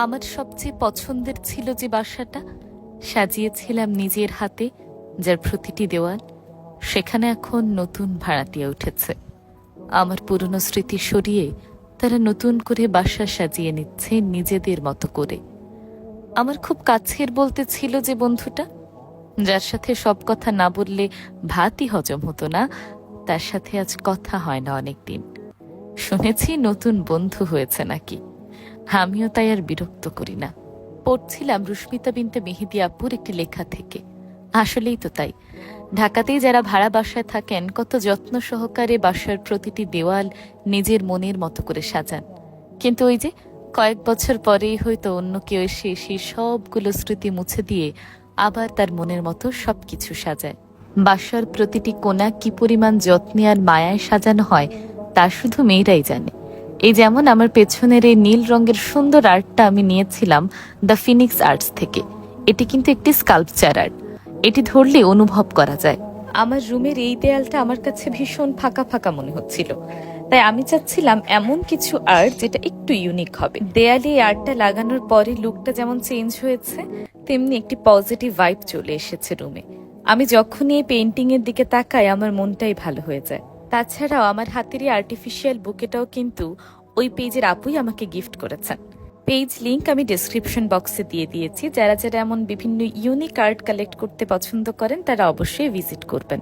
আমার সবচেয়ে পছন্দের ছিল যে বাসাটা, সাজিয়েছিলাম নিজের হাতে, যার প্রতিটি দেওয়াল সেখানে এখন নতুন ভাড়াটিয়া উঠেছে। আমার পুরনো স্মৃতি সরিয়ে তারা নতুন করে বাসা সাজিয়ে নিচ্ছে নিজেদের মতো করে। আমার খুব কাছের বলতে ছিল যে বন্ধুটা, যার সাথে সব কথা না বললে ভাতই হজম হতো না, তার সাথে আজ কথা হয় না অনেকদিন। শুনেছি নতুন বন্ধু হয়েছে নাকি। আমিও তাই আর বিরক্ত করি না। পড়ছিলাম রুস্মিতা বিনতে মেহেদী আপুর একটি লেখা থেকে। আসলেই তো তাই, ঢাকাতেই যারা ভাড়া বাসায় থাকেন কত যত্ন সহকারে বাসার প্রতিটি দেওয়াল নিজের মনের মতো করে সাজান। কিন্তু ওই যে কয়েক বছর পরেই হয়তো অন্য কেউ এসে সেই সবগুলো স্মৃতি মুছে দিয়ে আবার তার মনের মতো সবকিছু সাজায়। বাসার প্রতিটি কোণা কি পরিমাণ যত্নে আর মায়ায় সাজানো হয় তা শুধু মেয়েরাই জানে। এই যেমন আমার পেছনের এই নীল রঙের সুন্দর আর্টটা আমি নিয়েছিলাম দ্য ফিনিক্স আর্টস থেকে। এটি কিন্তু একটি স্কাল্পচার আর্ট। এটি ধরলে অনুভব করা যায়। আমার রুমের এই দেয়ালটা আমার কাছে ভীষণ ফাঁকা ফাঁকা মনে হচ্ছিল, তাই আমি চাচ্ছিলাম এমন কিছু আর্ট যেটা একটু ইউনিক হবে। দেয়ালে এই আর্টটা লাগানোর পরে লুকটা যেমন চেঞ্জ হয়েছে, তেমনি একটি পজিটিভ ভাইব চলে এসেছে রুমে। আমি যখনই এই পেইন্টিং এর দিকে তাকাই আমার মনটাই ভালো হয়ে যায়। তাছাড়াও আমার হাতের এই আর্টিফিশিয়াল বুকেটাও কিন্তু ওই পেজের আপুই আমাকে গিফট করেছেন। পেজ লিংক আমি ডেসক্রিপশন বক্সে দিয়ে দিয়েছি। যারা যারা এমন বিভিন্ন ইউনিক আর্ট কালেক্ট করতে পছন্দ করেন তারা অবশ্যই ভিজিট করবেন।